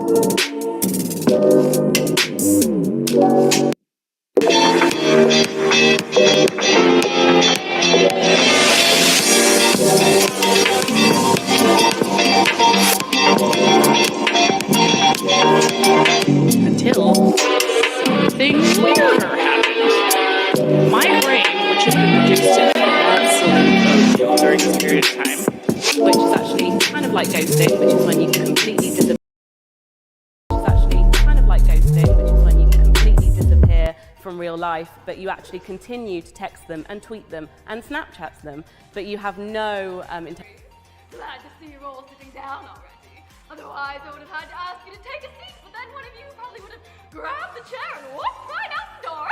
Until something weirder happened. My brain, which has been reduced to absolute oatmeal during this period of time, which is actually kind of like ghosting, which is when you completely disappear from real life, but you actually continue to text them and tweet them and Snapchat them, but you have no intention. Glad to see you're all sitting down already. Otherwise, I would have had to ask you to take a seat, but then one of you probably would have grabbed the chair and walked right out the door.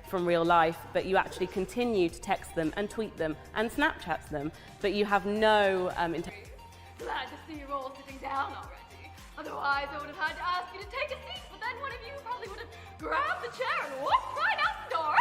From real life, but you actually continue to text them and tweet them and Snapchat them, but you have no intention. Glad to see you're all sitting down already. Otherwise, I would have had to ask you to take a seat, but then one of you probably would have grabbed the chair and walked right out the door.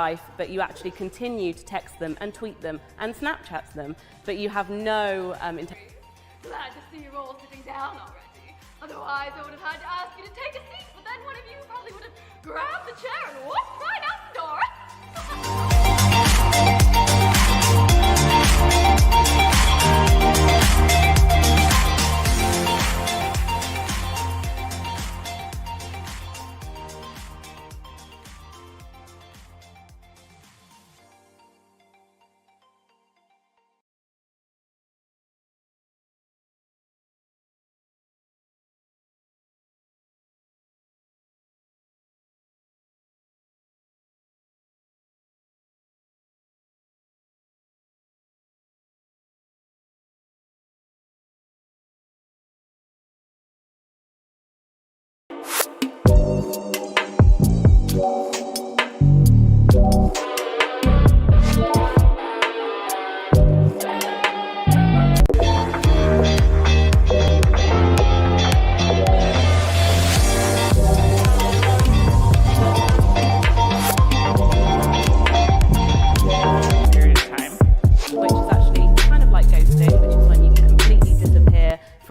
life, but you actually continue to text them and tweet them and Snapchat them, but you have no intention. Glad to see you're all sitting down already. Otherwise, I would have had to ask you to take a seat, but then one of you probably would have grabbed the chair and walked right out the door.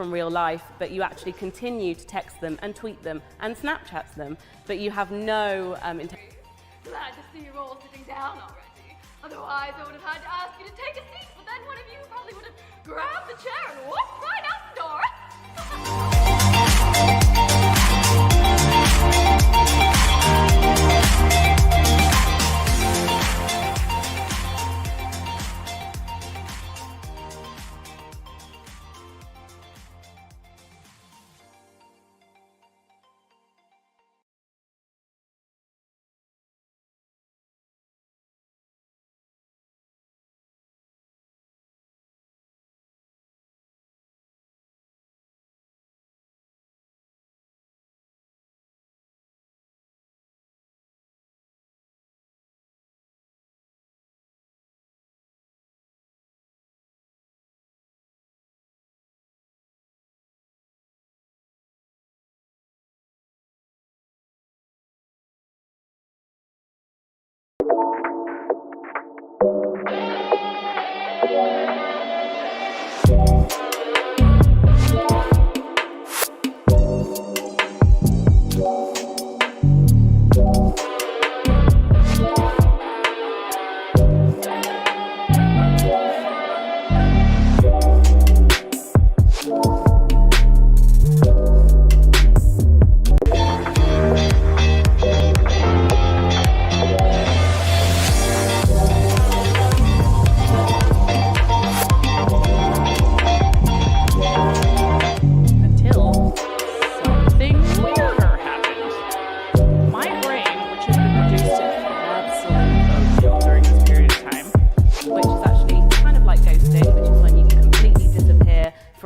Real life, but you actually continue to text them and tweet them and Snapchat them, but you have no intention. Glad to see you're all sitting down already. Otherwise, I would have had to ask you to take a seat, but then one of you probably would have grabbed the chair and walked right out the door.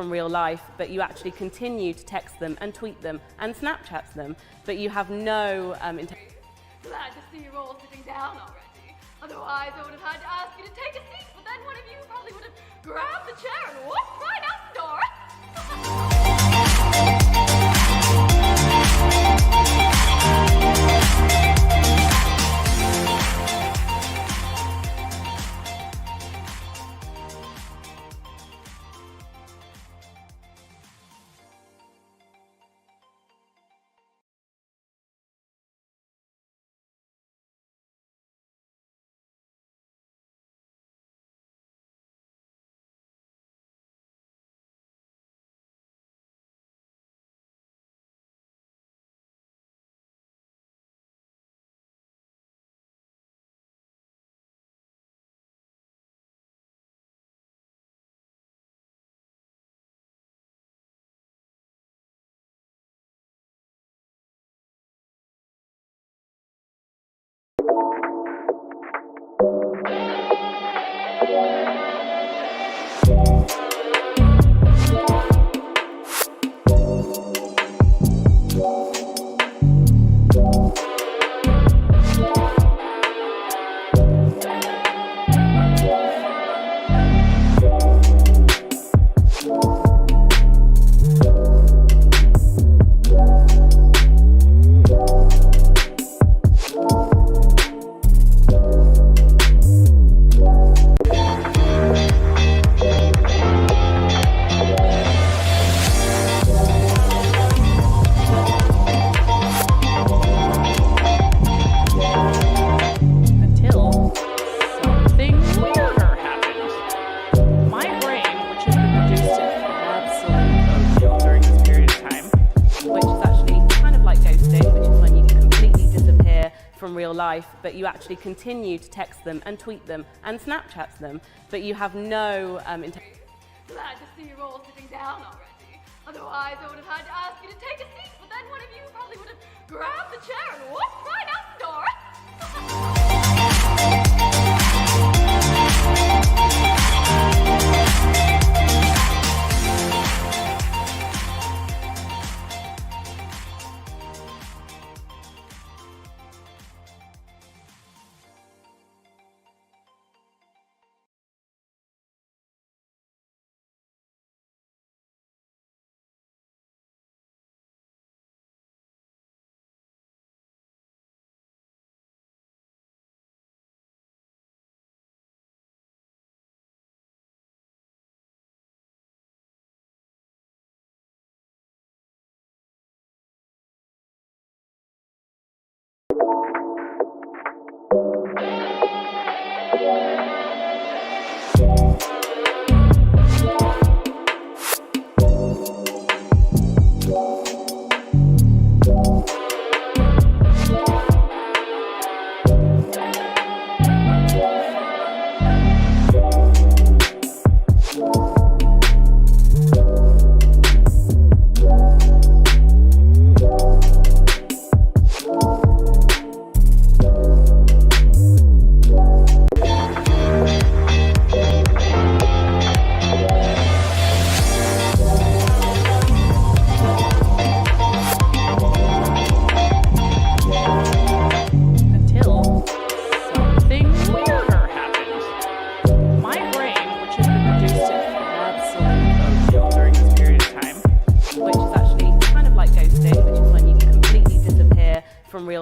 Real life, but you actually continue to text them and tweet them and Snapchat them, but you have no intention. Glad to see you're all sitting down already. Otherwise, I would have had to ask you to take a seat, but then one of you probably would have grabbed the chair and walked right out the door. from real life, but you actually continue to text them and tweet them and Snapchat them, but you have no intention. Glad to see you're all sitting down already. Otherwise, I would have had to ask you to take a seat, but then one of you probably would have grabbed the chair and walked right out the door.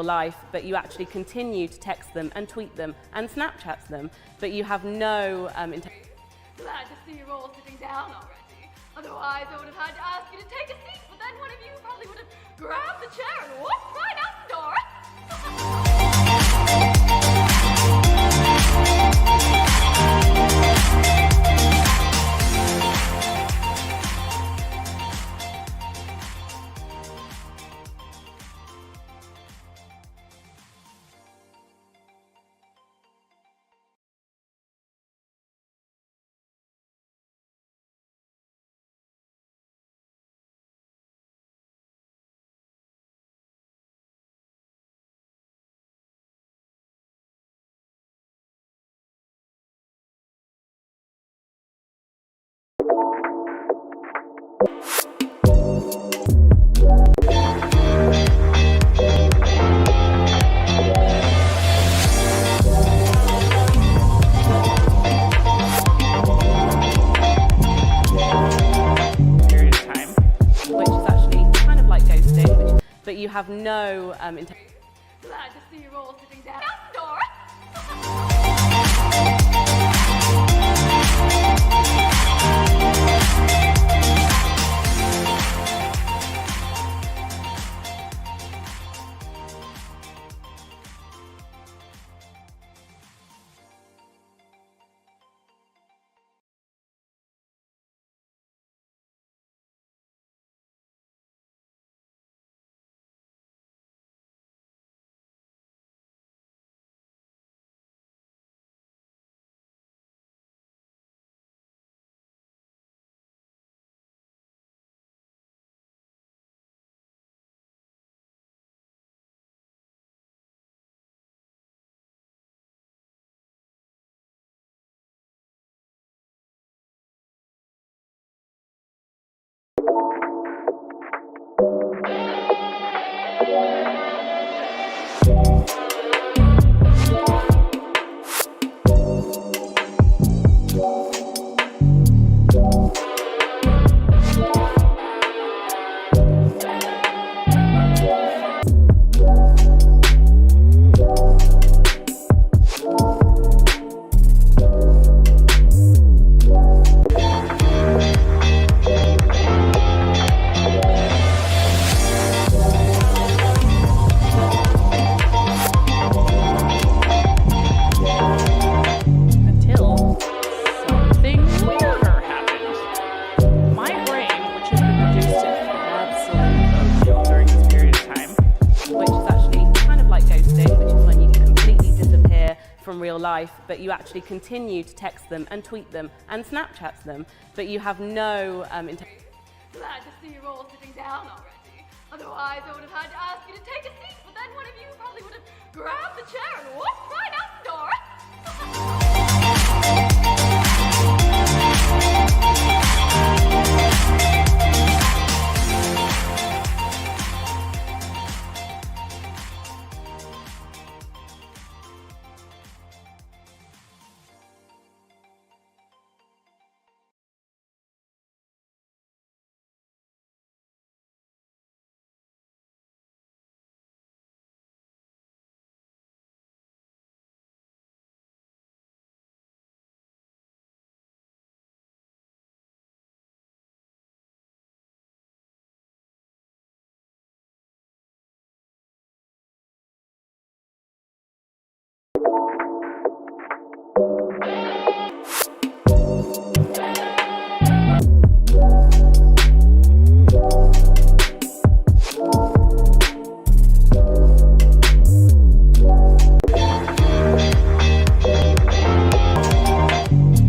life, but you actually continue to text them and tweet them and Snapchat them, but you have no intention. Glad to see you're all sitting down already. Otherwise, I would have had to ask you to take a seat, but then one of you probably would have grabbed the chair and walked right out the door. But you have no intention. Glad to see you're all sitting down. Out the door. life, but you actually continue to text them and tweet them and Snapchat them, but you have no intention. Glad to see you're all sitting down already. Otherwise, I would have had to ask you to take a seat, but then one of you probably would have grabbed the chair and walked right out the door.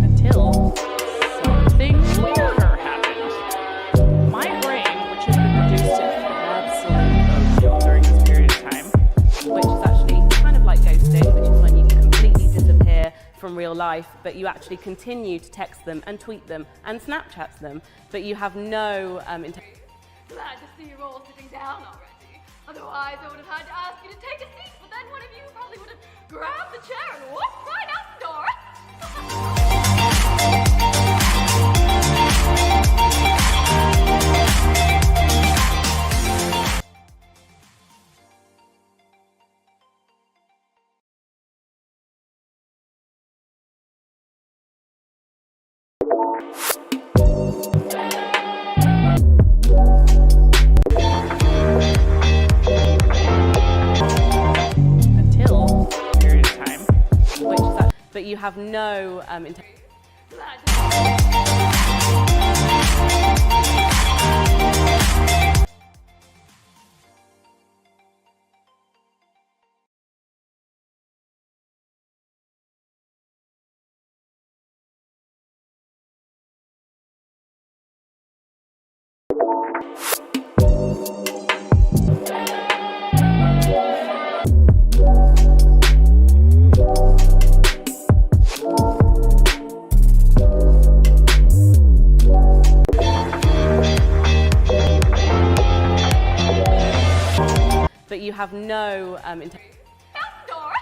Until something weirder happened. My brain, which has been reduced to absolute oatmeal during this period of time, which is actually kind of like ghosting, which is when you completely disappear from real life, but you actually continue to text them and tweet them and Snapchat them, but you have no intention. Glad to see you're all sitting down already. Otherwise, I would have had to ask you to take a seat, but then one of you probably would have grabbed the chair and walked right out the door. Until period of time, Which is but you have no intention. Glad to But you have no intention. out the door.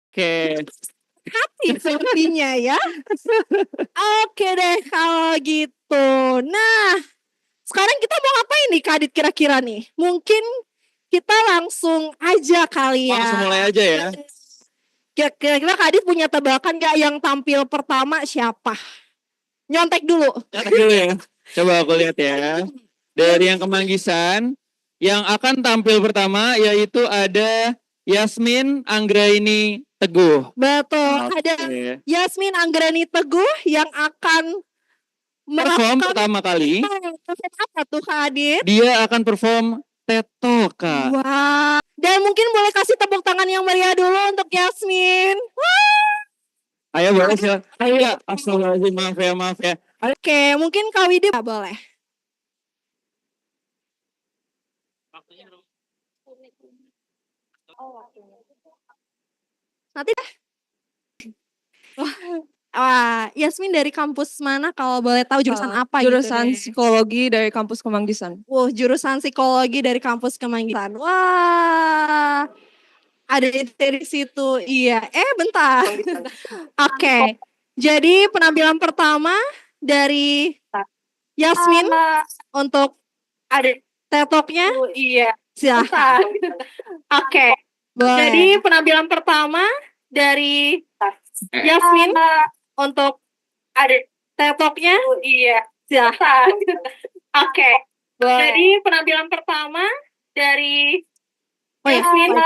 Oke. Hati sepertinya ya. Oke deh kalau gitu. Nah, Sekarang kita mau ngapain nih Kak Adit kira-kira nih? Mungkin kita langsung aja kali ya. Langsung mulai aja ya. Kira-kira Kak Adit punya tebakan gak yang tampil pertama siapa? Nyontek dulu. Catat dulu ya. Coba aku lihat ya. Dari yang Kemanggisan, yang akan tampil pertama yaitu ada Yasmin Anggraini Teguh. Betul, Oke. ada Yasmin Anggrani Teguh yang akan Perform pertama kali. perform apa tuh Kak Adit? Dia akan perform TED Kak. Wah. Dan mungkin boleh kasih tepuk tangan yang meriah dulu untuk Yasmin. Wah. Ayo boleh silakan. Ayo ya. Astagfirullahaladzim, maaf ya. Oke, mungkin Kak Widi boleh. Nanti deh. Wah, Yasmin dari kampus mana kalau boleh tahu jurusan apa Jurusan gitu deh? psikologi dari kampus Kemanggisan. Jurusan psikologi dari kampus Kemanggisan. Wah, ada dari situ. Iya. Bentar. Oke. Jadi penampilan pertama dari Yasmin untuk TED-nya. Iya. Silahkan. Oke. Jadi penampilan pertama dari Yasmin untuk TED-nya. Iya. Silahkan. Oke. Jadi penampilan pertama dari Yasmin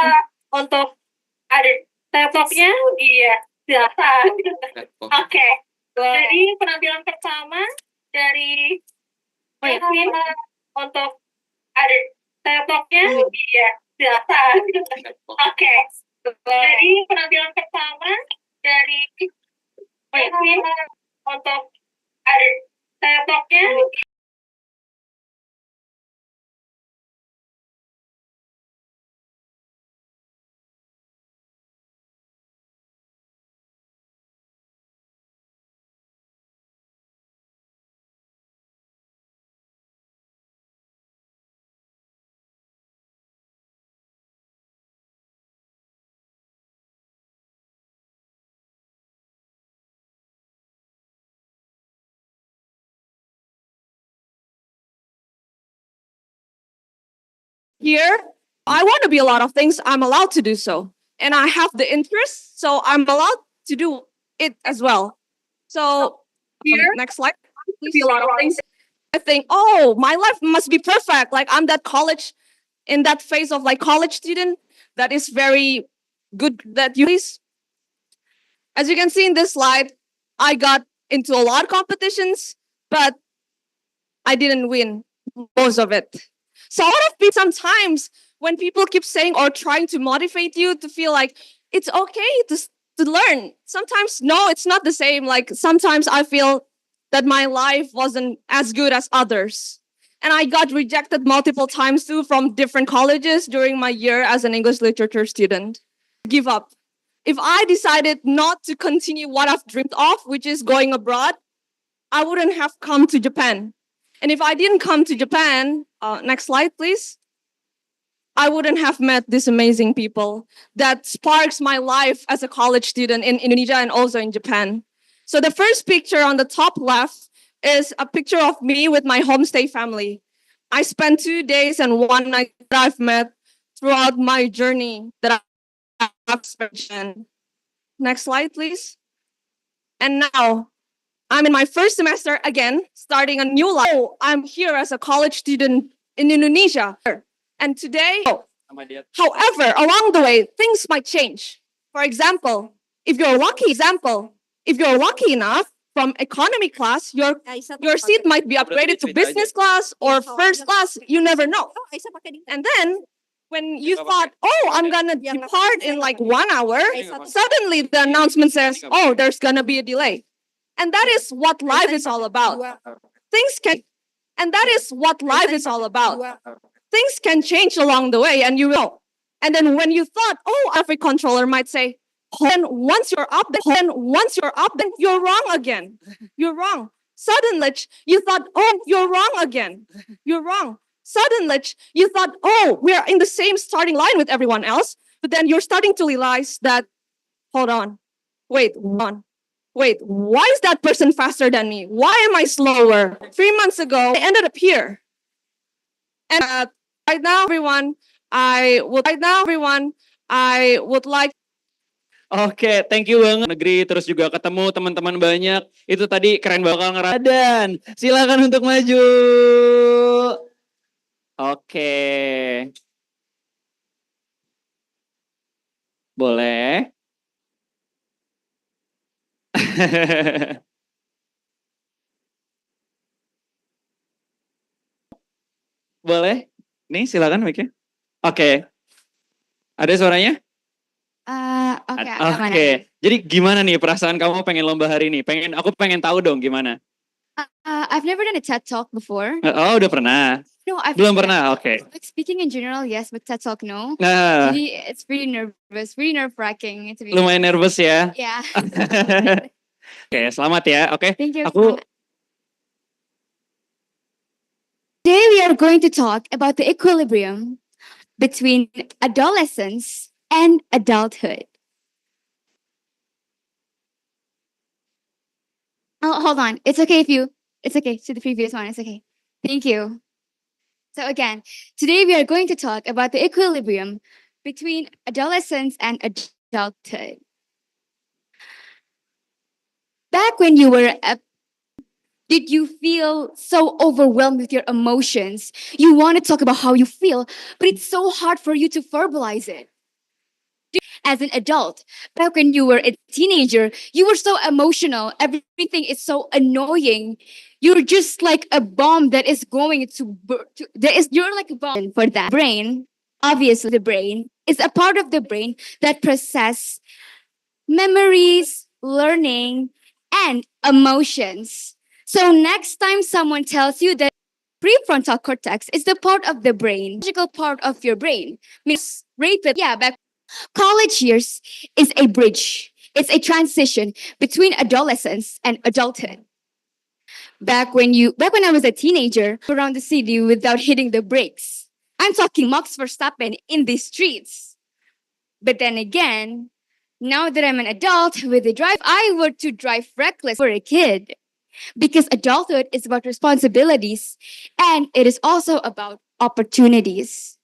untuk TED-nya. Iya. Silahkan. Oke. Jadi penampilan pertama dari Yasmin untuk TED-nya. Iya. Silahkan. Oke. Jadi penampilan pertama dari Yasmin untuk TED-nya. Here, I want to be a lot of things. I'm allowed to do so. And I have the interest, so I'm allowed to do it as well. So here, next slide. Be a lot of things. I think, oh, my life must be perfect. Like I'm that college, in that phase of like college student that is very good that you please. As you can see in this slide, I got into a lot of competitions, but I didn't win most of it. So a lot of people sometimes when people keep saying or trying to motivate you to feel like it's okay to learn. Sometimes, no, it's not the same. Like sometimes I feel that my life wasn't as good as others. And I got rejected multiple times too from different colleges during my year as an English literature student. Give up. If I decided not to continue what I've dreamed of, which is going abroad, I wouldn't have come to Japan. And if I didn't come to Japan, next slide, please. I wouldn't have met these amazing people that sparks my life as a college student in Indonesia and also in Japan. So the first picture on the top left is a picture of me with my homestay family. I spent 2 days and 1 night that I've met throughout my journey that I've spent. Next slide, please. And now, I'm in my first semester again, starting a new life. I'm here as a college student in Indonesia. And today, however, along the way, things might change. For example, if you're lucky enough from economy class, your seat might be upgraded to business class or first class. You never know. And then when you thought, oh, I'm gonna depart in like 1 hour, suddenly the announcement says, oh, there's gonna be a delay. And that is what life is all about. Things can change along the way, and you will. And then when you thought, oh, every controller might say, then once you're up, then you're wrong again. You're wrong. Suddenly you thought, oh, you're wrong again. You're wrong. Suddenly you thought, oh, we're in the same starting line with everyone else. But then you're starting to realize that, hold on, wait, why is that person faster than me? Why am I slower? 3 months ago, I ended up here. And right now, everyone, I would like. Oke, thank you banget negeri, terus juga ketemu teman-teman banyak. Itu tadi keren banget. Dan silakan untuk maju. Oke. Boleh. Boleh? Nih silakan mic-nya. Oke. Ada suaranya? Oke, Oke. Jadi gimana nih perasaan kamu pengen lomba hari ini? Aku pengen tahu dong gimana. I've never done a TED Talk before. Oh, udah pernah. No, Belum pernah. Oke. Like speaking in general, yes, but TED Talk, no. Nah, Really, it's really nerve-wracking. lumayan nervous ya. Yeah. Oke, selamat ya. Oke. Thank you. Aku Today we are going to talk about the equilibrium between adolescence and adulthood. Oh, hold on. It's okay. To the previous one. It's okay. Thank you. So again, today we are going to talk about the equilibrium between adolescence and adulthood. Back when you were did you feel so overwhelmed with your emotions? You want to talk about how you feel, but it's so hard for you to verbalize it. As an adult, back when you were a teenager, you were so emotional. Everything is so annoying. You're just like a bomb that is going to you're like a bomb for that. Brain, obviously the brain is a part of the brain that process memories, learning, and emotions. So next time someone tells you that prefrontal cortex is the part of the brain, logical part of your brain, means back college years is a bridge. It's a transition between adolescence and adulthood. Back when I was a teenager, around the city without hitting the brakes. I'm talking Max Verstappen in the streets. But then again, now that I'm an adult with a drive, I were to drive reckless for a kid. Because adulthood is about responsibilities and it is also about opportunities.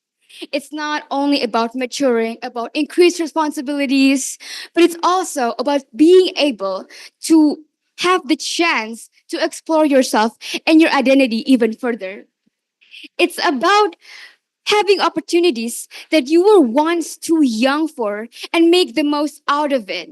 It's not only about maturing, about increased responsibilities, but it's also about being able to have the chance to explore yourself and your identity even further. It's about having opportunities that you were once too young for and make the most out of it.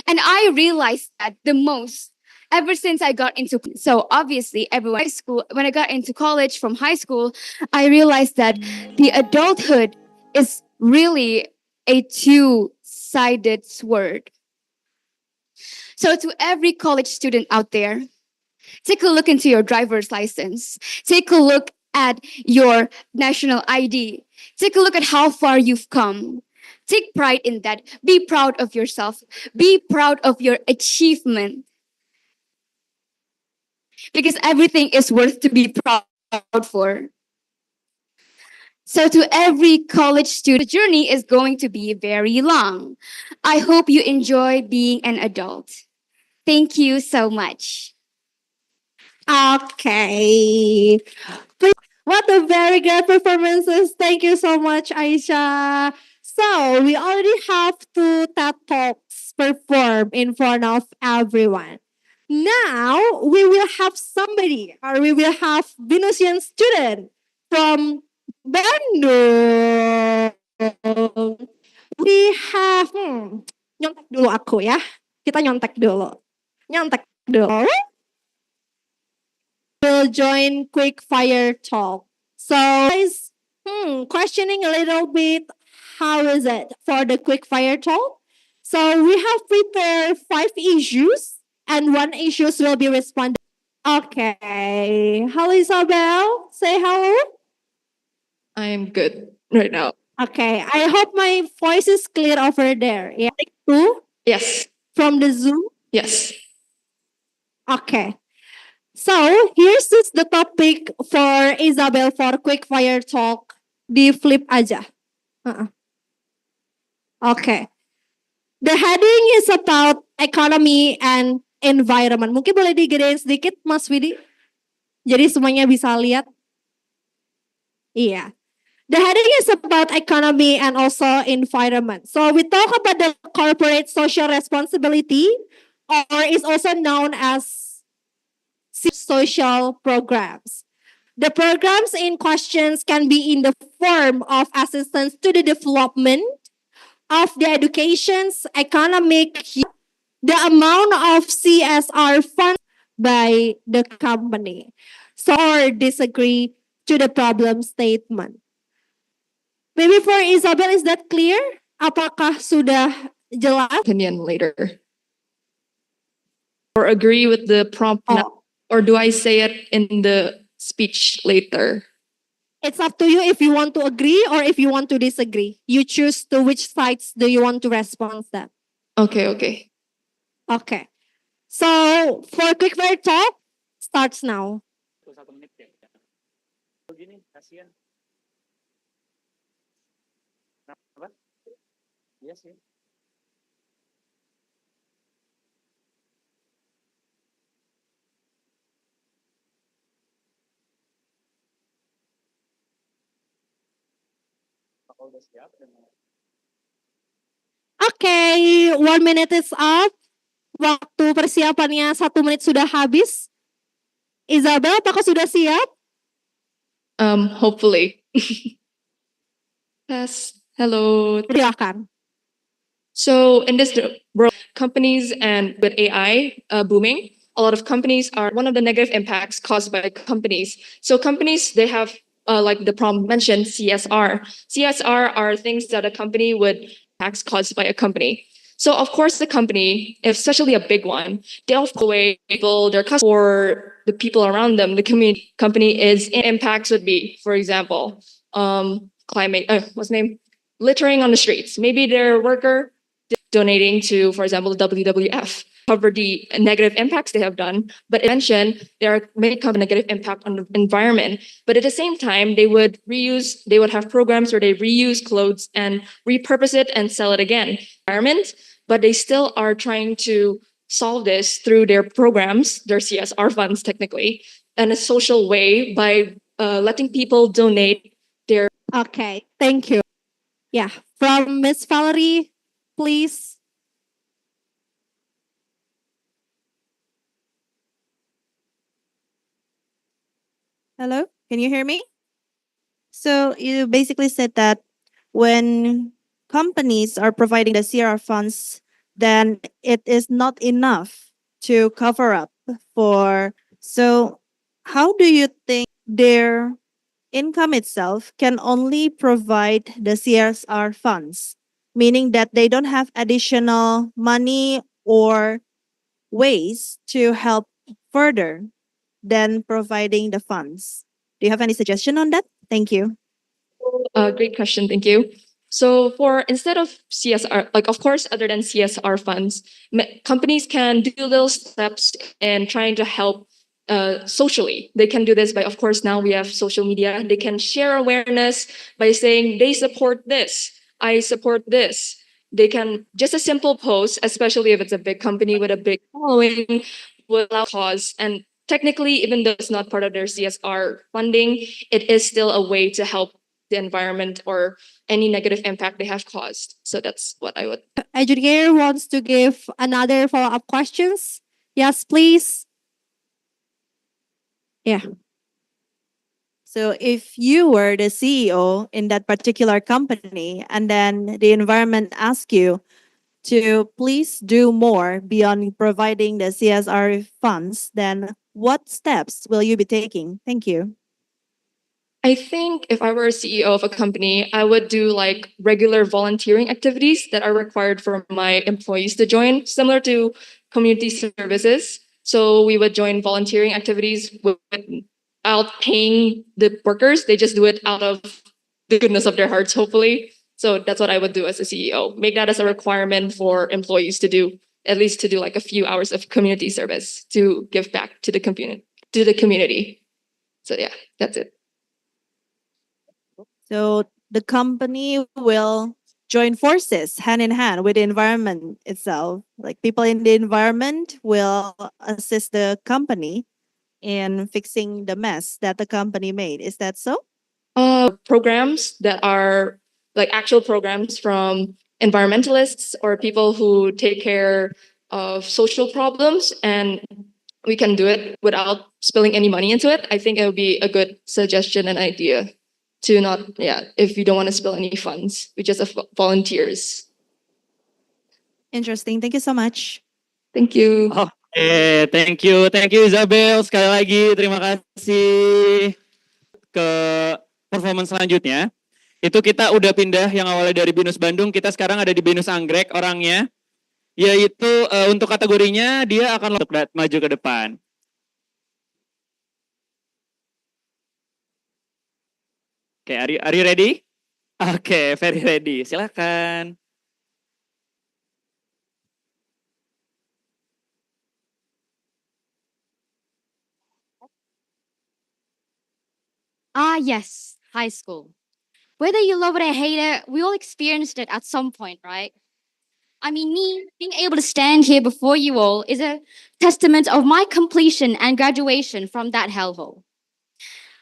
And I realized that the most ever since I got into, so obviously everyone high school, when I got into college from high school, I realized that the adulthood is really a two-sided sword. So to every college student out there, take a look into your driver's license. Take a look at your national ID. Take a look at how far you've come. Take pride in that. Be proud of yourself. Be proud of your achievement. Because everything is worth to be proud for. So to every college student, the journey is going to be very long. I hope you enjoy being an adult. Thank you so much. Okay. What a very great performances. Thank you so much, Aisha. So we already have 2 TED Talks performed in front of everyone. Now we will have BINUSian student from Bandung. We have nyontek dulu aku ya. Kita nyontek dulu. Will join quickfire talk. So guys, questioning a little bit, how is it for the quickfire talk? So we have prepared 5 issues and 1 issue will be responded. Okay. Hello, Isabel. Say hello. I'm good right now. Okay. I hope my voice is clear over there. Yeah. 2 Yes. from the Zoom. Yes. Okay. So here's the topic for Isabel for quickfire talk. Di flip aja. Okay. The heading is about economy and environment. Mungkin boleh digedein sedikit Mas Widi. Jadi semuanya bisa lihat. Yeah. The heading is about economy and also environment. So we talk about the corporate social responsibility, or is also known as social programs. The programs in questions can be in the form of assistance to the development of the education's economic, the amount of CSR funds by the company. So or disagree to the problem statement. Maybe for Isabel, is that clear? Apakah sudah jelas? Opinion later. Or agree with the prompt now, or do I say it in the speech later? It's up to you if you want to agree or if you want to disagree. You choose to which sides do you want to respond that. Okay. Okay. So for quick fire talk starts now. Okay, 1 minute is up. Waktu persiapannya 1 menit sudah habis. Isabel, apakah sudah siap? Hopefully. Yes. Hello. Silakan. So in this world, companies and with AI booming, a lot of companies are one of the negative impacts caused by companies. So companies, they have like the prompt mentioned, CSR. CSR are things that a company would tax caused by a company. So of course the company, especially a big one, they'll away people, their customers, or the people around them. The community company is impacts would be, for example, climate. What's the name? Littering on the streets. Maybe their worker donating to, for example, the WWF, cover the negative impacts they have done. But mention there are many negative impact on the environment. But at the same time, they would have programs where they reuse clothes and repurpose it and sell it again. Environment, but they still are trying to solve this through their programs, their CSR funds technically, in a social way by letting people donate their. Okay, thank you. Yeah, from Miss Valerie, please. Hello, can you hear me? So you basically said that when companies are providing the CR funds, then it is not enough to cover up for. So how do you think their income itself can only provide the CSR funds, meaning that they don't have additional money or ways to help further than providing the funds? Do you have any suggestion on that? Thank you. Great question, thank you. So for instead of CSR, like of course, other than CSR funds, companies can do little steps in trying to help socially. They can do this by, of course, now we have social media. They can share awareness by saying they support this, I support this. They can just a simple post, especially if it's a big company with a big following, will allow cause. And technically, even though it's not part of their CSR funding, it is still a way to help the environment or any negative impact they have caused. So that's what I would. Educator wants to give another follow-up questions. Yes, please. Yeah. So if you were the CEO in that particular company and then the environment asks you to please do more beyond providing the CSR funds, then what steps will you be taking? Thank you. I think if I were a CEO of a company, I would do like regular volunteering activities that are required for my employees to join, similar to community services. So we would join volunteering activities without paying the workers. They just do it out of the goodness of their hearts, hopefully. So that's what I would do as a CEO. Make that as a requirement for employees to do, at least to do like a few hours of community service to give back to the community. So yeah, that's it. So the company will join forces hand in hand with the environment itself. Like people in the environment will assist the company in fixing the mess that the company made. Is that so? programs that are like actual programs from environmentalists or people who take care of social problems, and we can do it without spilling any money into it. I think it would be a good suggestion and idea to not, if you don't want to spill any funds, we just have volunteers. Interesting. Thank you so much. Thank you. Oke, thank you Isabel. Sekali lagi terima kasih. Ke performance selanjutnya, itu kita udah pindah yang awalnya dari BINUS Bandung, kita sekarang ada di BINUS Anggrek orangnya, yaitu untuk kategorinya dia akan maju ke depan. Oke, are you ready? Oke, very ready. Silakan. Ah, yes, high school. Whether you love it or hate it, we all experienced it at some point, right? I mean, me being able to stand here before you all is a testament of my completion and graduation from that hellhole.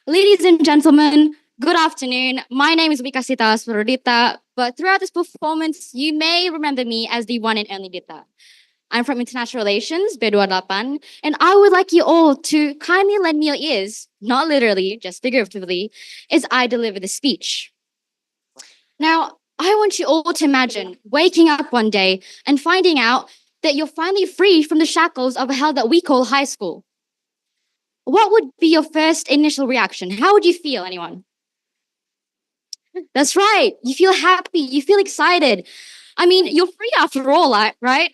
Ladies and gentlemen, good afternoon. My name is Wikasita Surodita, but throughout this performance, you may remember me as the one and only Dita. I'm from International Relations, B28, and I would like you all to kindly lend me your ears, not literally, just figuratively, as I deliver the speech. Now, I want you all to imagine waking up one day and finding out that you're finally free from the shackles of a hell that we call high school. What would be your first initial reaction? How would you feel, anyone? That's right. You feel happy. You feel excited. I mean, you're free after all, right?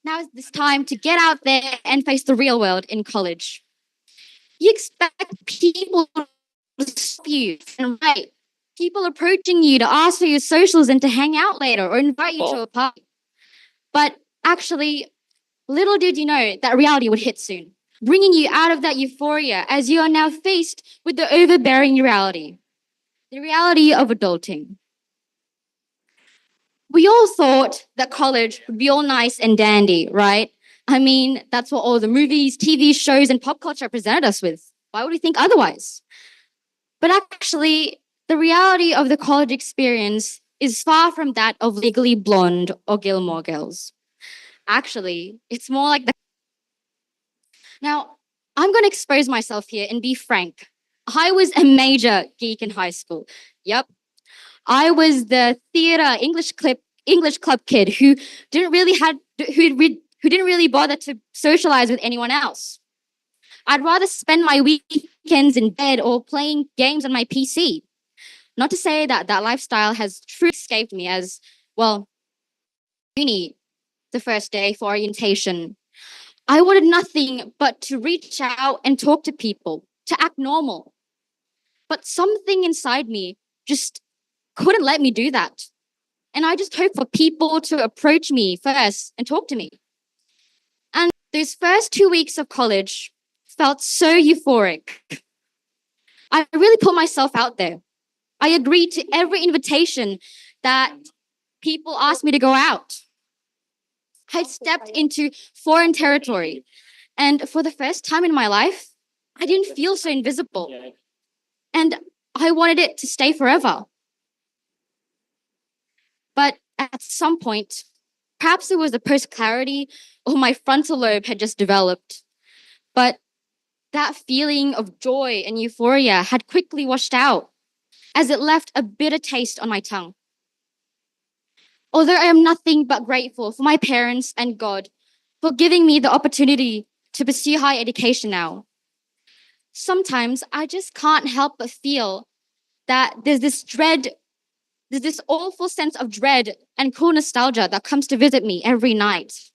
Now is this time to get out there and face the real world in college. You expect people to stop you and write. People approaching you to ask for your socials and to hang out later or invite you to a party. But actually, little did you know that reality would hit soon, bringing you out of that euphoria as you are now faced with the overbearing reality, the reality of adulting. We all thought that college would be all nice and dandy, right? I mean, that's what all the movies, TV shows, and pop culture presented us with. Why would we think otherwise? But actually, the reality of the college experience is far from that of Legally Blonde or Gilmore Girls. Actually, it's more like the... Now, I'm going to expose myself here and be frank. I was a major geek in high school. Yep. I was the theater English club kid who didn't really bother to socialize with anyone else. I'd rather spend my weekends in bed or playing games on my PC. Not to say that that lifestyle has truly escaped me as, well, uni, the first day for orientation. I wanted nothing but to reach out and talk to people, to act normal. But something inside me just couldn't let me do that. And I just hoped for people to approach me first and talk to me. And those first 2 weeks of college felt so euphoric. I really put myself out there. I agreed to every invitation that people asked me to go out. I stepped into foreign territory. And for the first time in my life, I didn't feel so invisible. And I wanted it to stay forever. But at some point, perhaps it was the post-clarity or my frontal lobe had just developed. But that feeling of joy and euphoria had quickly washed out as it left a bitter taste on my tongue. Although I am nothing but grateful for my parents and God for giving me the opportunity to pursue higher education now, sometimes I just can't help but feel that there's this awful sense of dread and cool nostalgia that comes to visit me every night.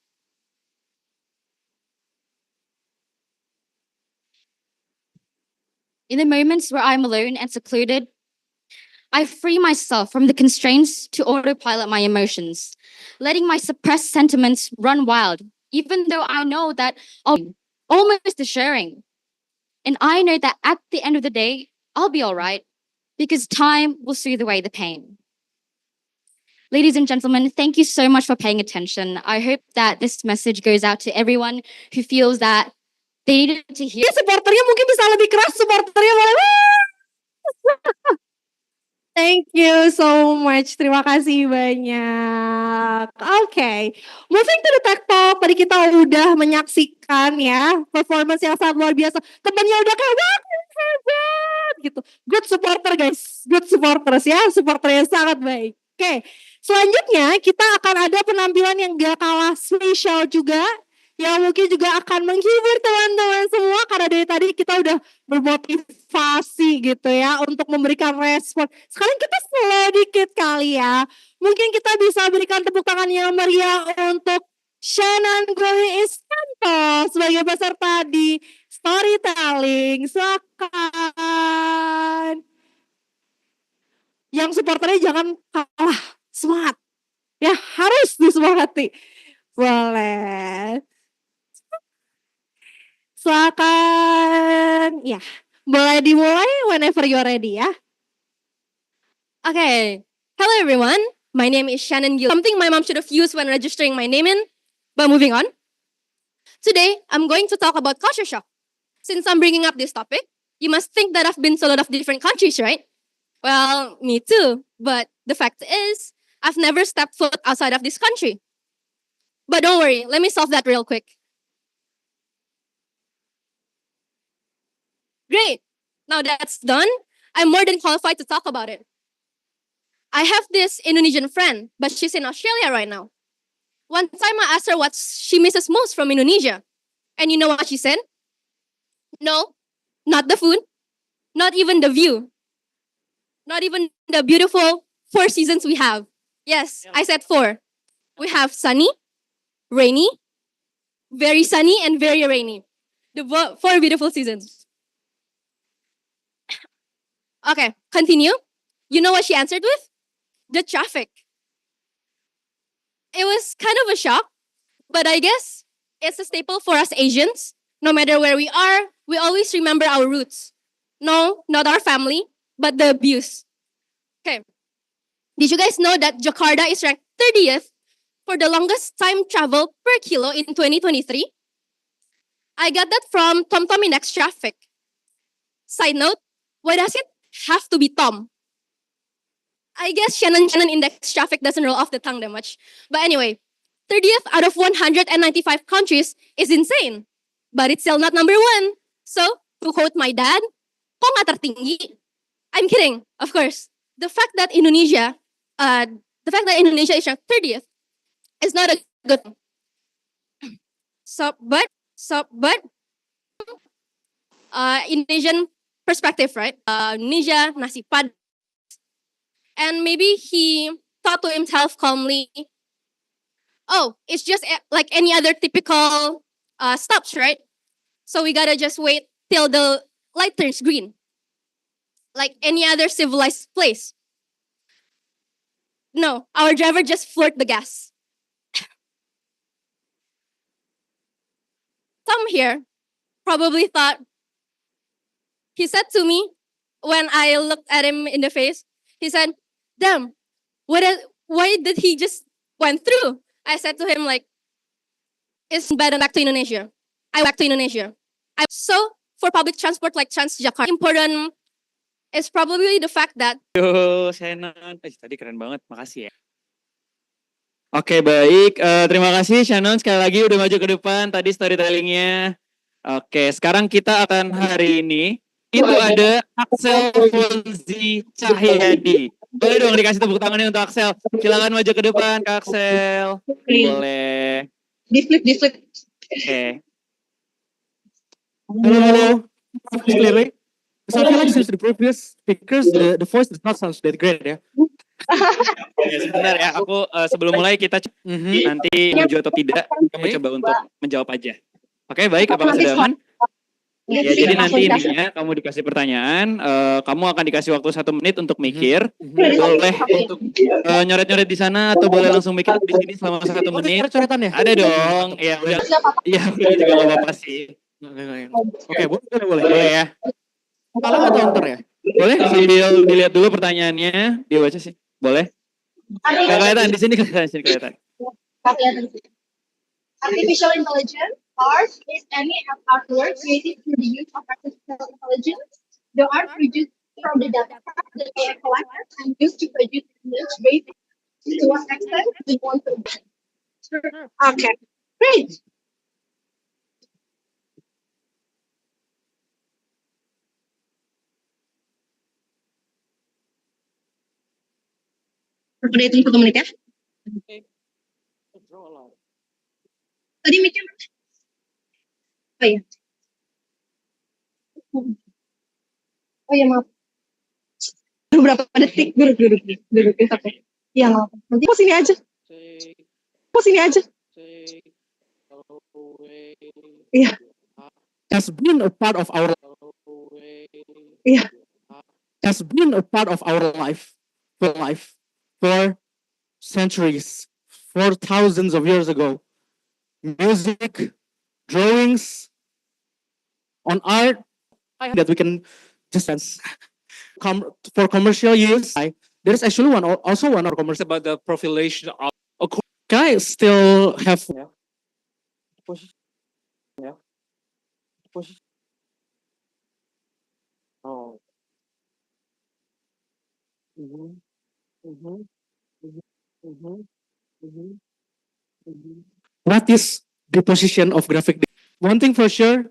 In the moments where I'm alone and secluded, I free myself from the constraints to autopilot my emotions, letting my suppressed sentiments run wild, even though I know that I'll be almost assuring. And I know that at the end of the day, I'll be all right, because time will soothe away the pain. Ladies and gentlemen, thank you so much for paying attention. I hope that this message goes out to everyone who feels that they needed to hear. Supporternya mungkin bisa lebih keras, supporternya boleh. Thank you so much. Terima kasih banyak. Oke, moving to the tech talk. Tadi kita udah menyaksikan ya performance yang sangat luar biasa. Temennya udah kayak wah hebat gitu. Good supporter guys, good supporters ya, supporter yang sangat baik. Oke, selanjutnya kita akan ada penampilan yang gak kalah spesial juga. Yang mungkin juga akan menghibur teman-teman semua karena dari tadi kita udah bermotivasi gitu ya untuk memberikan respon. Sekarang kita slow dikit kali ya. Mungkin kita bisa berikan tepuk tangan yang meriah untuk Shannon Glory Istanto sebagai peserta di storytelling. Silakan. Yang supporternya jangan kalah semangat. Ya harus disemangati. Boleh. Silakan. Ya, boleh dimulai whenever you're ready ya. Okay. Hello, everyone. My name is Shannon Gill. Something my mom should have used when registering my name in. But moving on. Today, I'm going to talk about culture shock. Since I'm bringing up this topic, you must think that I've been to a lot of different countries, right? Well, me too. But the fact is, I've never stepped foot outside of this country. But don't worry, let me solve that real quick. Great. Now that's done, I'm more than qualified to talk about it. I have this Indonesian friend, but she's in Australia right now. One time I asked her what she misses most from Indonesia. And you know what she said? No, not the food, not even the view, not even the beautiful 4 seasons we have. Yes, I said 4. We have sunny, rainy, very sunny, and very rainy. The 4 beautiful seasons. Okay, continue. You know what she answered with? The traffic. It was kind of a shock, but I guess it's a staple for us Asians. No matter where we are, we always remember our roots. No, not our family, but the abuse. Okay. Did you guys know that Jakarta is ranked 30th for the longest time travel per kilo in 2023? I got that from TomTom Index Traffic. Side note, why does it have to be Tom? I guess Shannon Index Traffic doesn't roll off the tongue that much. But anyway, 30th out of 195 countries is insane. But it's still not number 1. So, to quote my dad, kok nggak tertinggi? I'm kidding, of course. The fact that Indonesia is ranked 30th is not a good thing. But Indonesian perspective, right? Indonesia, nasi padang. And maybe he thought to himself calmly, oh, it's just like any other typical stops, right? So we gotta just wait till the light turns green. Like any other civilized place. No, our driver just floored the gas. Tom here probably thought, he said to me when I looked at him in the face, he said, damn, why did he just went through? I said to him like, it's better back to Indonesia. So for public transport like Transjakarta, important is probably the fact that Yo, Shannon. Tadi keren banget, makasih ya. Oke, baik. Terima kasih Shannon sekali lagi udah maju ke depan tadi storytellingnya. Oke, sekarang kita akan hari ini itu ada Axel Fonzi Cahyadi. Boleh dong dikasih tepuk tangannya untuk Axel. Silakan maju ke depan, Kak Axel. Boleh. Di flip. Oke. Hello. Clearly. So I feel like since the previous speakers, the voice does not sound that great ya. Ya sebentar ya, aku sebelum mulai kita nanti maju atau tidak, kamu coba untuk menjawab aja. Oke, baik, apakah sudah aman? Ya, jadi nanti intinya kamu dikasih pertanyaan, kamu akan dikasih waktu 1 menit untuk mikir. Boleh untuk nyoret-nyoret di sana atau boleh langsung mikir di sini selama 1 menit. Coretan ya? Ada dong. Iya, udah. Iya, udah juga enggak apa-apa sih. Oke, boleh ya. Kalah atau counter ya? Boleh sambil dilihat dulu pertanyaannya, dia baca sih. Boleh? Nggak kelihatan di sini kelihatan. Artificial intelligence, art, is any artwork created through the use of artificial intelligence. The art produced from the data that they are collected and used to produce image based to what extent we want to. Okay, great. Udah hitung 1 menit ya? Tadi mikir oh iya. Oh iya maaf. Baru berapa detik? Duduk. Oke. Iya nggak apa-apa. Nanti pos ini aja. Pos ini aja. Iya. Has been a part of our Iya. has been a part of our life for centuries, for thousands of years ago. Music, drawings, on art that we can just for commercial use. There's actually also one commercial about the profilation of. Can I still have? Oh. What is the position of graphic? One thing for sure,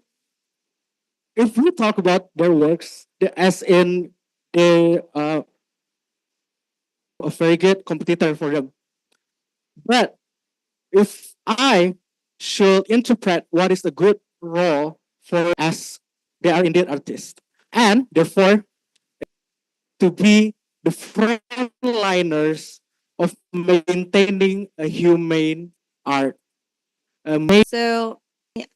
if we talk about their works, as in a very good competitor for them. But if I should interpret what is a good role for as they are indeed artists, and therefore to be the frontliners of maintaining a humane art. So,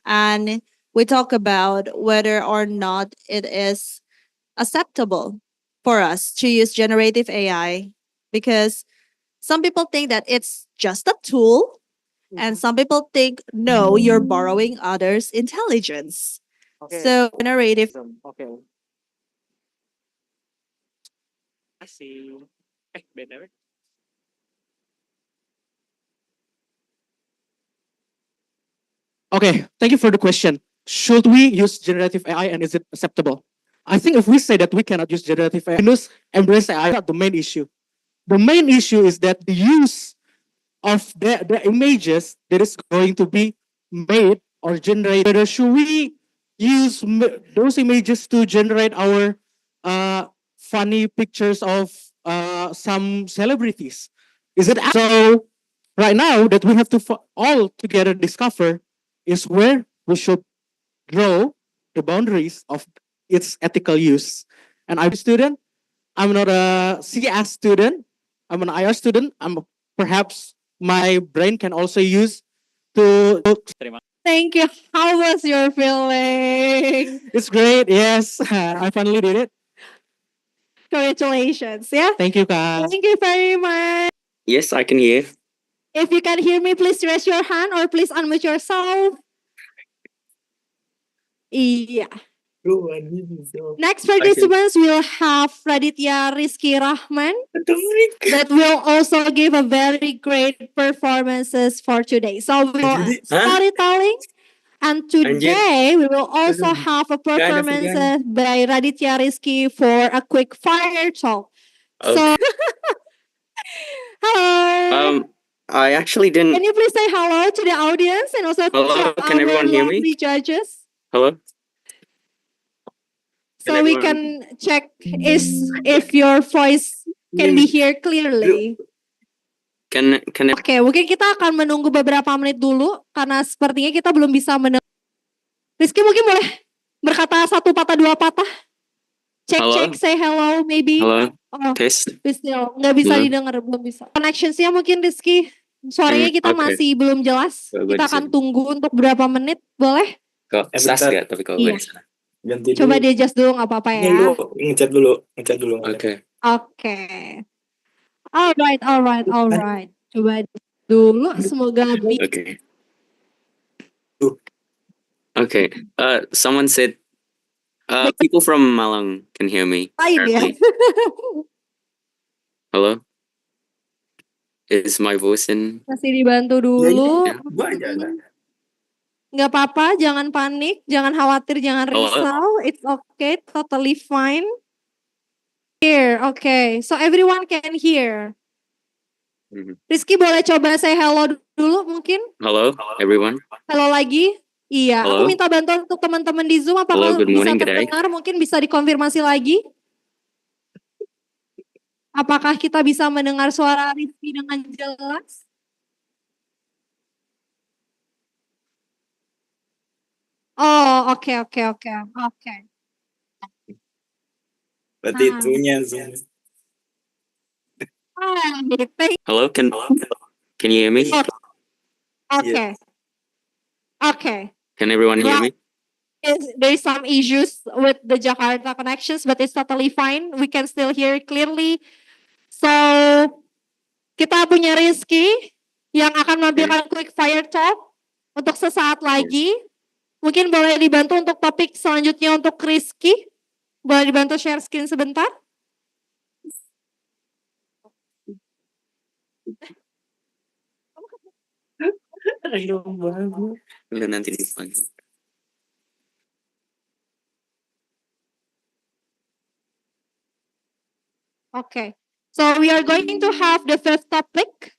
and we talk about whether or not it is acceptable for us to use generative AI because some people think that it's just a tool and some people think no, you're borrowing others' intelligence. So generative Okay. I see. Better. Okay, thank you for the question. Should we use generative AI and is it acceptable? I think if we say that we cannot use generative AI, BINUS embrace AI, not the main issue. The main issue is that the use of the images that is going to be made or generated. Whether should we use those images to generate our funny pictures of some celebrities? Is it so? Right now that we have to all together discover is where we should draw the boundaries of its ethical use. And I'm a student. I'm not a CS student. I'm an IR student. Perhaps my brain can also use to. Thank you. How was your feeling? It's great. Yes, I finally did it. Congratulations. Yeah. Thank you, Kak. Thank you very much. Yes, I can hear. If you can hear me, please raise your hand or please unmute yourself. Yeah. Next participants will have Raditya Rizky Rahman that will also give a very great performances for today. So we will storytelling. And today we will also have a performance by Raditya Rizky for a quick fire talk. So hello. I actually didn't. Can you please say hello to the audience and also Hello, to can our everyone hear me? lovely judges? Hello. So we can check if your voice can be heard clearly. Can Oke, mungkin kita akan menunggu beberapa menit dulu karena sepertinya kita belum bisa mendengar. Rizky mungkin boleh berkata satu patah dua patah. Cek say hello maybe. Hello. Oh, Test. still nggak bisa Belum. didengar, belum bisa. Connectionsnya mungkin Rizky suaranya kita Oke. masih belum jelas. Coba Kita di akan sini. tunggu untuk berapa menit, boleh? Kok sas nggak? Tapi kalau Iya. gue di sana. Ganti Coba dulu. di adjust dulu nggak apa-apa Ini ya. dulu, ngecat dulu. Oke. Oke. Alright. Coba dulu, semoga bisa. Okay. Okay. Someone said. People from Malang can hear me. Lain ya. apparently. Hello. Is my voice in? Masih dibantu dulu. Ya. Nggak apa-apa, jangan panik, jangan khawatir, jangan Halo? risau. It's okay, totally fine. Hear, okay. So everyone can hear. Mhm. Rizky boleh coba say hello dulu mungkin? Hello, everyone. Halo lagi? Iya, aku Hello. minta bantuan untuk teman-teman di Zoom. Hello, Apakah good bisa morning, good day. terdengar? Mungkin bisa dikonfirmasi lagi. Apakah kita bisa mendengar suara Rizky dengan jelas? Oh, oke. Berarti Nah, true-nya Zoom. thank Hello, can you hear me? Okay. Okay. Can everyone hear me? There's some issues with the Jakarta connections, but it's totally fine. We can still hear it clearly. So, kita punya Rizky yang akan menampilkan quick fire talk untuk sesaat lagi. Mungkin boleh dibantu untuk topik selanjutnya untuk Rizky. Boleh dibantu share screen sebentar? Udah nanti dipanggil. Okay. So we are going to have the fifth topic.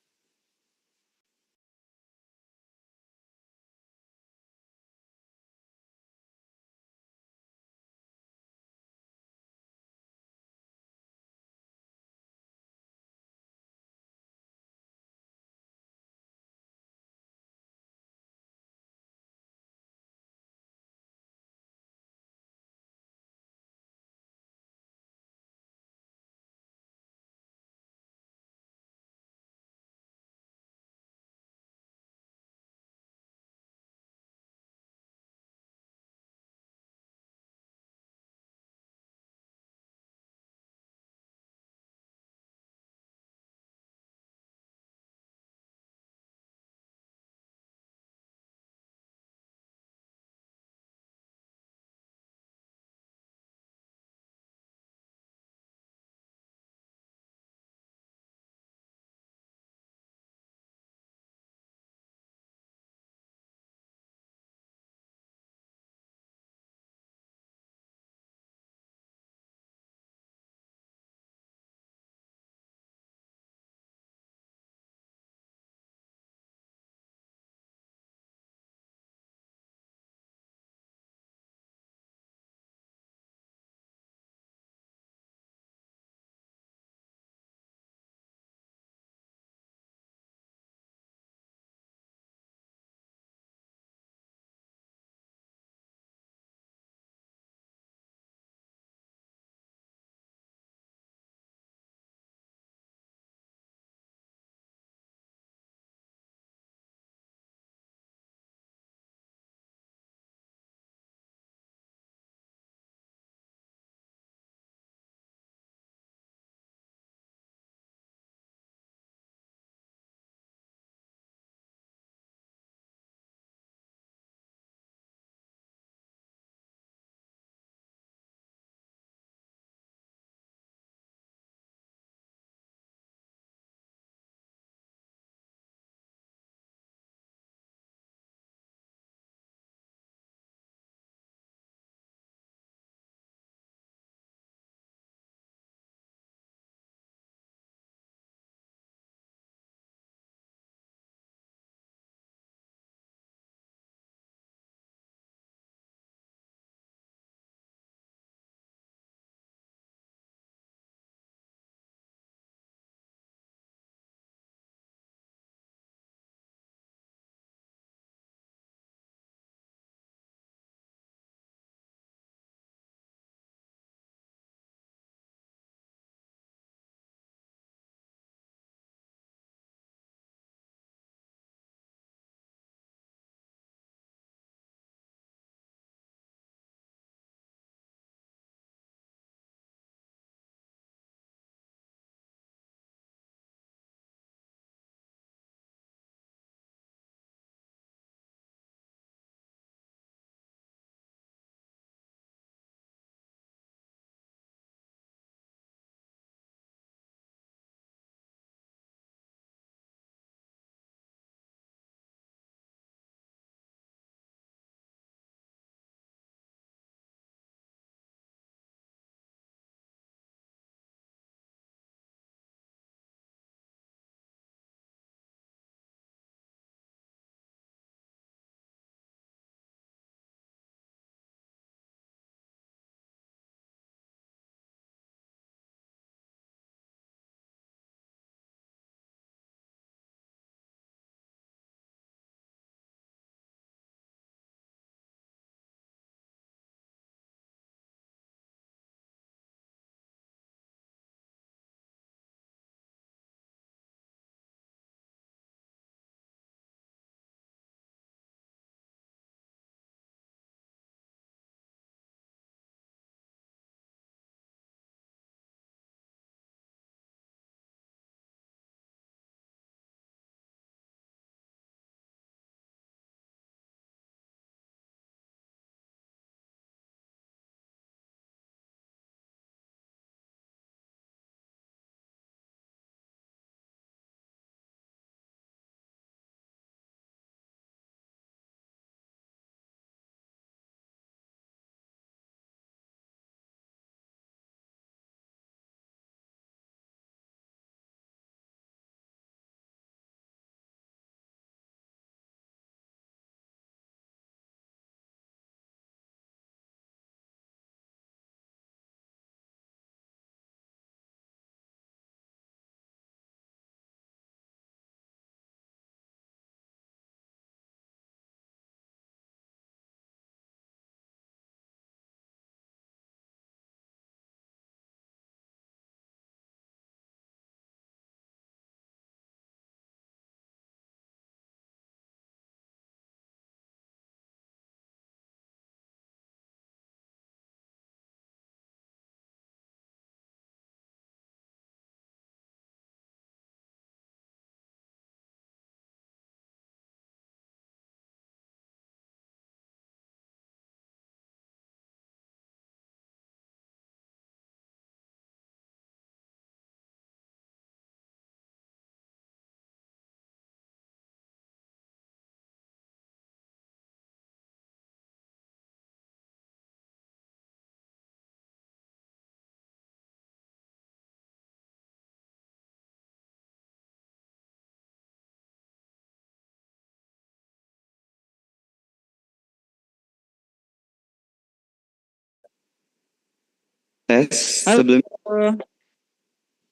Tes, Halo. sebelum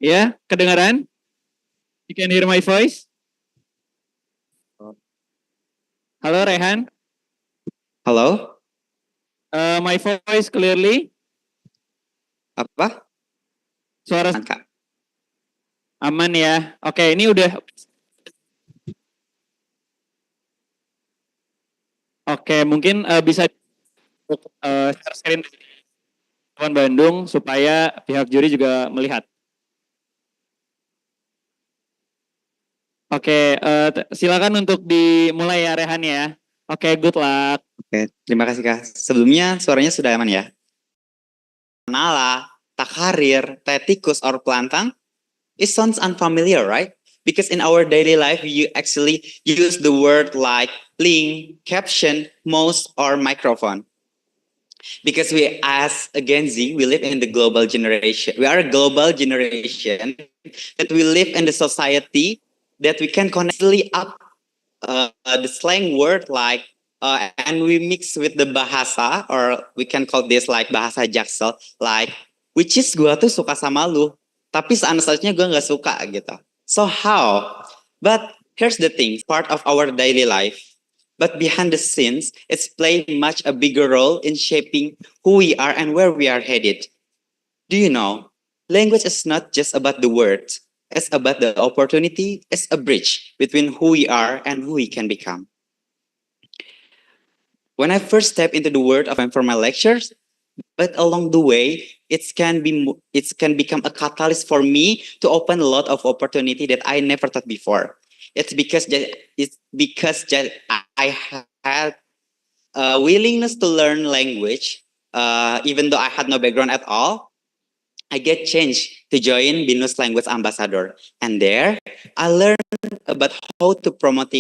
Ya, kedengaran? You can hear my voice? Halo Rehan, halo, my voice clearly? apa? Suara Kak. aman ya? Oke, ini udah. Oke, mungkin bisa share screen teman Bandung supaya pihak juri juga melihat. Oke, silakan untuk dimulai ya Rehan ya. Oke, good luck. Oke, terima kasih Kak. Sebelumnya suaranya sudah aman ya? Nala, takarir, tetikus, or pelantang, it sounds unfamiliar, right? Because in our daily life, you actually use the word like link, caption, mouse, or microphone. Because we, as a Gen Z, we live in the global generation. We are a global generation that we live in the society that we can connect easily up the slang word like and we mix with the bahasa, or we can call this like bahasa jaksel, like which is gua tuh suka sama lu tapi seandainya gua nggak suka gitu. So how? But here's the thing, part of our daily life, but behind the scenes it's playing much a bigger role in shaping who we are and where we are headed. Do you know, language is not just about the words. It's about the opportunity. It's a bridge between who we are and who we can become. When I first stepped into the world of for my lectures, but along the way, it can become a catalyst for me to open a lot of opportunity that I never thought before. It's because I had a willingness to learn language, even though I had no background at all. I get changed to join BINUS Language Ambassador, and there I learned about how to promote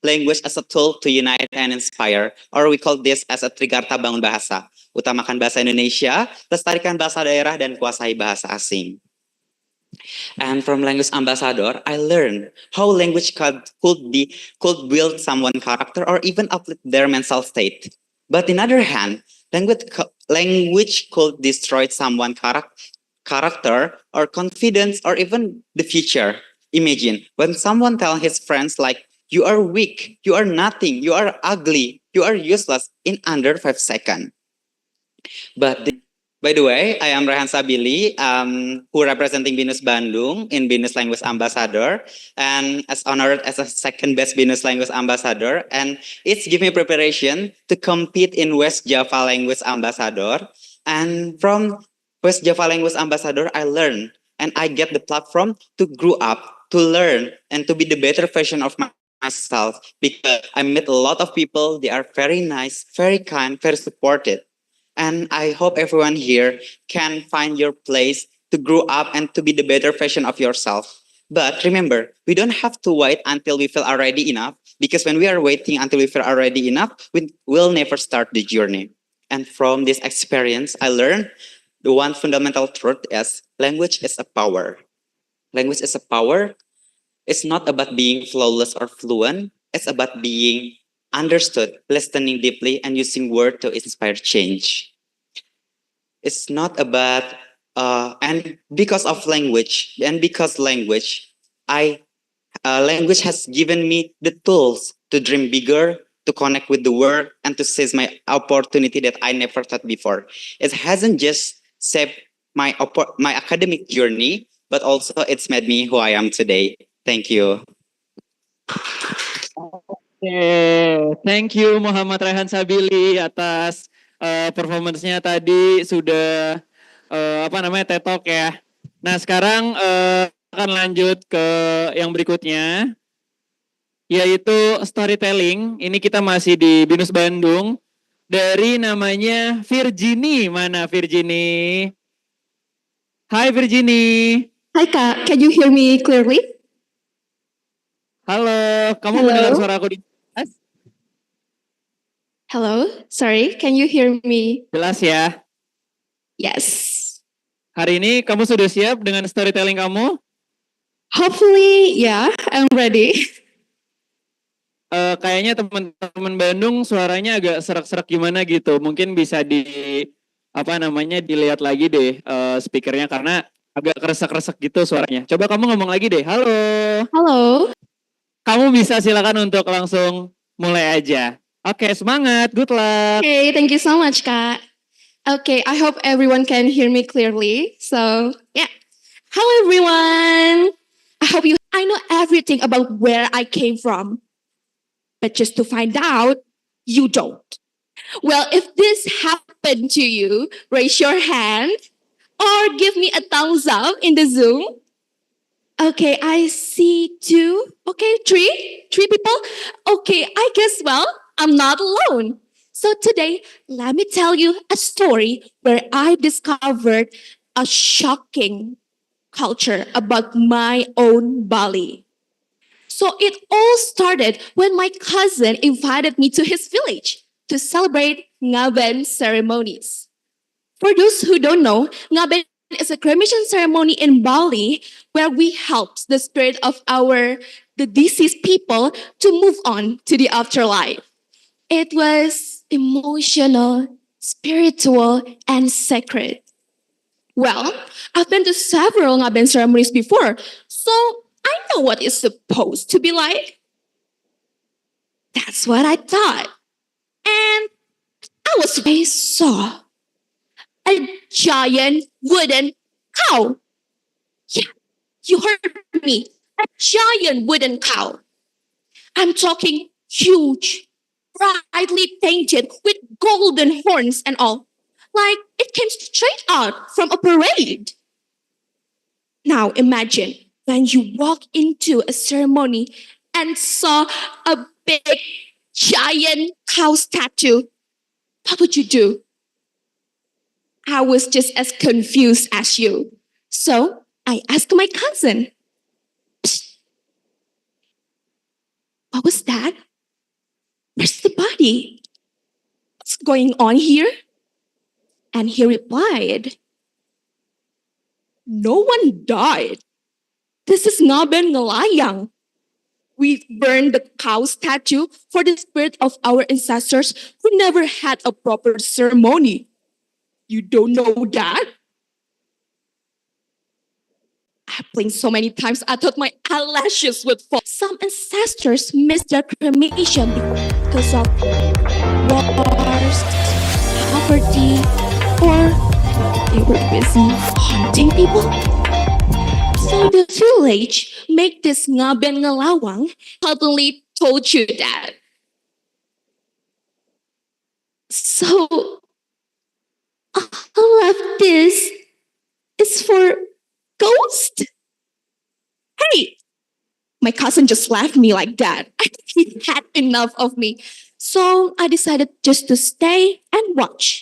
language as a tool to unite and inspire, or we call this as a Trigarta Bangun Bahasa. Utamakan bahasa Indonesia, lestarikan bahasa daerah, dan kuasai bahasa asing. And from Language Ambassador, I learned how language could build someone's character or even uplift their mental state. But on the other hand, language could destroy someone's character or confidence or even the future. Imagine when someone tells his friends like, you are weak, you are nothing, you are ugly, you are useless in under 5 seconds. But by the way, I am Rehan Sabili, who representing BINUS Bandung in BINUS Language Ambassador, and as honored as a second best BINUS Language Ambassador, and it's give me preparation to compete in West Java Language Ambassador. And from West Java Language Ambassador, I learn and I get the platform to grow up, to learn, and to be the better version of myself. Because I met a lot of people, they are very nice, very kind, very supportive. And I hope everyone here can find your place to grow up and to be the better version of yourself. But remember, we don't have to wait until we feel already enough, because when we are waiting until we feel already enough, we will never start the journey. And from this experience, I learned the one fundamental truth is language is a power. Language is a power. It's not about being flawless or fluent. It's about being understood, listening deeply, and using words to inspire change. It's not about, and because of language, and because language has given me the tools to dream bigger, to connect with the world, and to seize my opportunity that I never thought before. It hasn't just shaped my academic journey, but also it's made me who I am today. Thank you. Thank you Muhammad Rehan Sabili atas performance-nya tadi sudah TED Talk ya. Nah sekarang akan lanjut ke yang berikutnya, yaitu storytelling. Ini kita masih di BINUS Bandung dari namanya Virginie. Mana Virginie? Hai Virginie. Hi Kak, can you hear me clearly? Halo, kamu Hello? mendengar suara aku di jelas? Hello, sorry, can you hear me? Jelas ya? Yes. Hari ini kamu sudah siap dengan storytelling kamu? Hopefully, yeah, I'm ready. Kayaknya teman-teman Bandung suaranya agak serak-serak gimana gitu. Mungkin bisa apa namanya dilihat lagi deh speakernya karena agak kresek-kresek gitu suaranya. Coba kamu ngomong lagi deh. Halo. Hello. Kamu bisa silakan untuk langsung mulai aja. Oke, semangat. Good luck. Okay, thank you so much, Kak. Okay, I hope everyone can hear me clearly. So, yeah. Hello, everyone. I hope you. I know everything about where I came from, but just to find out, you don't. Well, if this happened to you, raise your hand or give me a thumbs up in the Zoom. Okay, I see two. Okay, three people. Okay, I guess, well, I'm not alone. So today, let me tell you a story where I discovered a shocking culture about my own Bali. So it all started when my cousin invited me to his village to celebrate Ngaben ceremonies. For those who don't know, Ngaben is a cremation ceremony in Bali where we help the spirit of the deceased people to move on to the afterlife. It was emotional, spiritual, and sacred. Well, I've been to several Ngaben ceremonies before, so I know what it's supposed to be like. That's what I thought. And I saw a giant wooden cow. Yeah, you heard me. A giant wooden cow. I'm talking huge, brightly painted with golden horns and all. Like it came straight out from a parade. Now imagine when you walk into a ceremony and saw a big, giant cow statue. What would you do? I was just as confused as you. So I asked my cousin, "Psst, what was that? Where's the body? What's going on here?" And he replied, "No one died. This is Ngaben Ngelayang. We burned the cow statue for the spirit of our ancestors who never had a proper ceremony. You don't know that?" I blinked so many times I thought my eyelashes would fall. Some ancestors missed their cremation because of wars, poverty, or they were busy hunting people. So the village make this Ngaben Ngelawang suddenly told you that. So all of this is for ghost? Hey, my cousin just laughed me like that. I think he had enough of me. So I decided just to stay and watch.